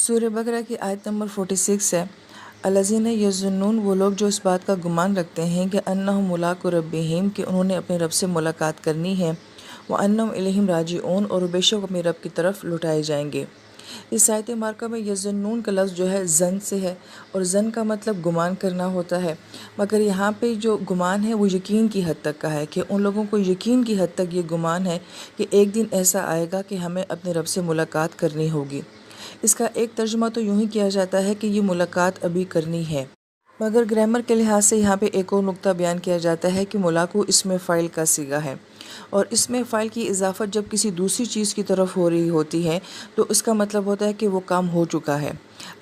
سورہ بقرہ کی آیت نمبر 46 ہے، الذین یظنون، وہ لوگ جو اس بات کا گمان رکھتے ہیں کہ انہم ملاقو ربہم، کہ انہوں نے اپنے رب سے ملاقات کرنی ہے، وانہم الیہ راجعون، اور بے شک اپنے رب کی طرف لوٹائے جائیں گے۔ اس آیت مبارکہ میں یظنون کا لفظ جو ہے زن سے ہے، اور زن کا مطلب گمان کرنا ہوتا ہے، مگر یہاں پہ جو گمان ہے وہ یقین کی حد تک کا ہے، کہ ان لوگوں کو یقین کی حد تک یہ گمان ہے کہ ایک دن ایسا آئے گا کہ ہمیں اپنے رب سے ملاقات کرنی ہوگی۔ اس کا ایک ترجمہ تو یوں ہی کیا جاتا ہے کہ یہ ملاقات ابھی کرنی ہے، مگر گرامر کے لحاظ سے یہاں پہ ایک اور نقطہ بیان کیا جاتا ہے کہ ملاقو اسم فاعل کا صیغہ ہے، اور اسم فاعل کی اضافت جب کسی دوسری چیز کی طرف ہو رہی ہوتی ہے تو اس کا مطلب ہوتا ہے کہ وہ کام ہو چکا ہے۔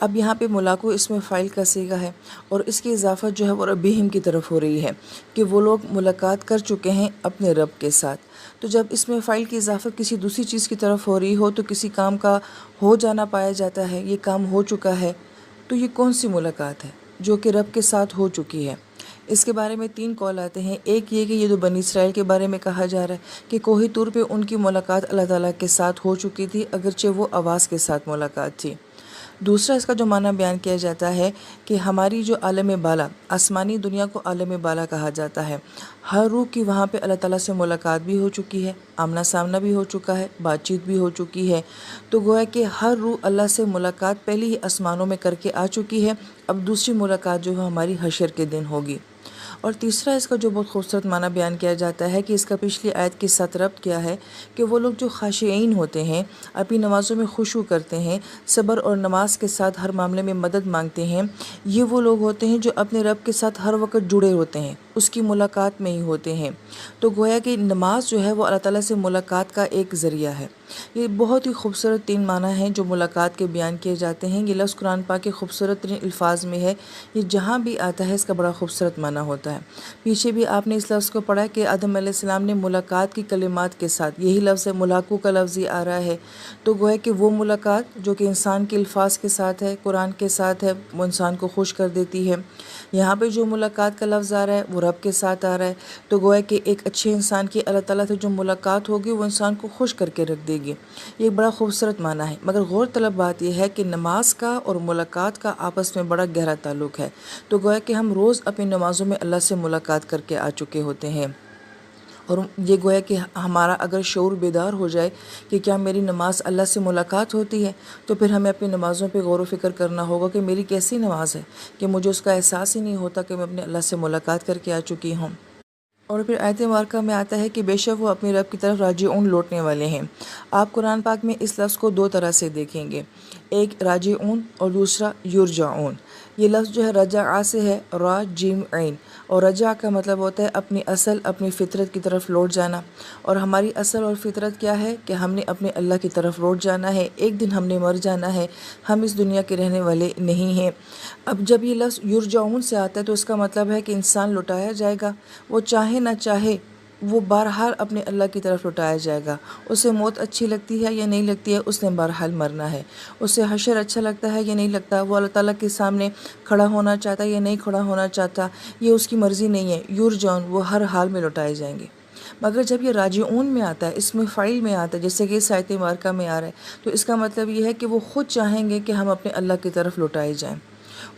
اب یہاں پہ ملاقو اسم فاعل کا صیغہ ہے، اور اس کی اضافت جو ہے وہ ربہم کی طرف ہو رہی ہے کہ وہ لوگ ملاقات کر چکے ہیں اپنے رب کے ساتھ۔ تو جب اسم فاعل کی اضافت کسی دوسری چیز کی طرف ہو رہی ہو تو کسی کام کا ہو جانا پایا جاتا ہے، یہ کام ہو چکا ہے، تو یہ کون سی ملاقات ہے جو کہ رب کے ساتھ ہو چکی ہے؟ اس کے بارے میں 3 قول آتے ہیں۔ ایک یہ کہ یہ جو بنی اسرائیل کے بارے میں کہا جا رہا ہے کہ کوہ طور پہ ان کی ملاقات اللہ تعالیٰ کے ساتھ ہو چکی تھی، اگرچہ وہ آواز کے ساتھ ملاقات تھی۔ دوسرا اس کا جو معنی بیان کیا جاتا ہے کہ ہماری جو عالم بالا، آسمانی دنیا کو عالم بالا کہا جاتا ہے، ہر روح کی وہاں پہ اللہ تعالیٰ سے ملاقات بھی ہو چکی ہے، آمنا سامنا بھی ہو چکا ہے، بات چیت بھی ہو چکی ہے، تو گویا کہ ہر روح اللہ سے ملاقات پہلی ہی آسمانوں میں کر کے آ چکی ہے، اب دوسری ملاقات جو ہے ہماری حشر کے دن ہوگی۔ اور تیسرا اس کا جو بہت خوبصورت معنی بیان کیا جاتا ہے کہ اس کا پچھلی آیت کے ساتھ ربط کیا ہے کہ وہ لوگ جو خاشعین ہوتے ہیں، اپنی نمازوں میں خشوع کرتے ہیں، صبر اور نماز کے ساتھ ہر معاملے میں مدد مانگتے ہیں، یہ وہ لوگ ہوتے ہیں جو اپنے رب کے ساتھ ہر وقت جڑے ہوتے ہیں، اس کی ملاقات میں ہی ہوتے ہیں۔ تو گویا کہ نماز جو ہے وہ اللہ تعالیٰ سے ملاقات کا ایک ذریعہ ہے۔ یہ بہت ہی خوبصورت 3 معنی ہیں جو ملاقات کے بیان کیے جاتے ہیں۔ یہ لفظ قرآن پاک کے خوبصورت ترین الفاظ میں ہے، یہ جہاں بھی آتا ہے اس کا بڑا خوبصورت معنی ہوتا ہے۔ پیچھے بھی آپ نے اس لفظ کو پڑھا کہ آدم علیہ السلام نے ملاقات کی کلمات کے ساتھ، یہی لفظ ہے، ملاقو کا لفظ ہی آ رہا ہے، تو گویا کہ وہ ملاقات جو کہ انسان کے الفاظ کے ساتھ ہے، قرآن کے ساتھ ہے، وہ انسان کو خوش کر دیتی ہے۔ یہاں پہ جو ملاقات کا لفظ آ رہا ہے وہ رب کے ساتھ آ رہا ہے، تو گویا کہ ایک اچھے انسان کی اللہ تعالیٰ سے جو ملاقات ہوگی وہ انسان کو خوش کر کے رکھ دے گی۔ یہ بڑا خوبصورت معنی ہے، مگر غور طلب بات یہ ہے کہ نماز کا اور ملاقات کا آپس میں بڑا گہرا تعلق ہے، تو گویا کہ ہم روز اپنی نمازوں میں اللہ سے ملاقات کر کے آ چکے ہوتے ہیں، اور یہ گویا کہ ہمارا اگر شعور بیدار ہو جائے کہ کیا میری نماز اللہ سے ملاقات ہوتی ہے، تو پھر ہمیں اپنی نمازوں پہ غور و فکر کرنا ہوگا کہ میری کیسی نماز ہے کہ مجھے اس کا احساس ہی نہیں ہوتا کہ میں اپنے اللہ سے ملاقات کر کے آ چکی ہوں۔ اور پھر آیت مبارکہ میں آتا ہے کہ بے شک وہ اپنے رب کی طرف راجعون، لوٹنے والے ہیں۔ آپ قرآن پاک میں اس لفظ کو 2 طرح سے دیکھیں گے، ایک راجعون اور دوسرا یرجعون۔ یہ لفظ جو ہے رجع سے ہے، را جیم عین، اور رجع کا مطلب ہوتا ہے اپنی اصل، اپنی فطرت کی طرف لوٹ جانا، اور ہماری اصل اور فطرت کیا ہے کہ ہم نے اپنے اللہ کی طرف لوٹ جانا ہے، ایک دن ہم نے مر جانا ہے، ہم اس دنیا کے رہنے والے نہیں ہیں۔ اب جب یہ لفظ یرجعون سے آتا ہے تو اس کا مطلب ہے کہ انسان لوٹایا جائے گا، وہ چاہے نہ چاہے وہ بہرحال اپنے اللہ کی طرف لوٹایا جائے گا، اسے موت اچھی لگتی ہے یا نہیں لگتی ہے، اس نے بہرحال مرنا ہے، اسے حشر اچھا لگتا ہے یا نہیں لگتا، وہ اللہ تعالیٰ کے سامنے کھڑا ہونا چاہتا ہے یا نہیں کھڑا ہونا چاہتا، یہ اس کی مرضی نہیں ہے، یرجعون، وہ ہر حال میں لوٹائے جائیں گے۔ مگر جب یہ راجعون میں آتا ہے، اس میں فاعل میں آتا ہے، جیسے کہ اس آیت مبارکہ میں آ رہا ہے، تو اس کا مطلب یہ ہے کہ وہ خود چاہیں گے کہ ہم اپنے اللہ کی طرف لوٹائے جائیں۔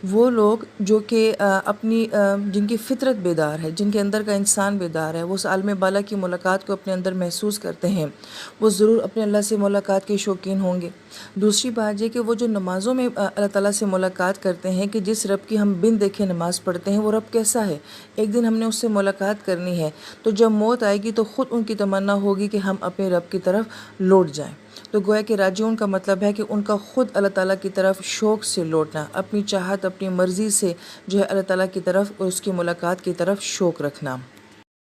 وہ لوگ جو کہ اپنی جن کی فطرت بیدار ہے، جن کے اندر کا انسان بیدار ہے، وہ اس عالم بالا کی ملاقات کو اپنے اندر محسوس کرتے ہیں، وہ ضرور اپنے اللہ سے ملاقات کے شوقین ہوں گے۔ دوسری بات یہ کہ وہ جو نمازوں میں اللہ تعالیٰ سے ملاقات کرتے ہیں، کہ جس رب کی ہم بن دیکھے نماز پڑھتے ہیں، وہ رب کیسا ہے، ایک دن ہم نے اس سے ملاقات کرنی ہے، تو جب موت آئے گی تو خود ان کی تمنا ہوگی کہ ہم اپنے رب کی طرف لوٹ جائیں۔ تو گویا کہ راجعون کا مطلب ہے کہ ان کا خود اللہ تعالیٰ کی طرف شوق سے لوٹنا، اپنی چاہت، اپنی مرضی سے جو ہے اللہ تعالیٰ کی طرف اور اس کی ملاقات کی طرف شوق رکھنا۔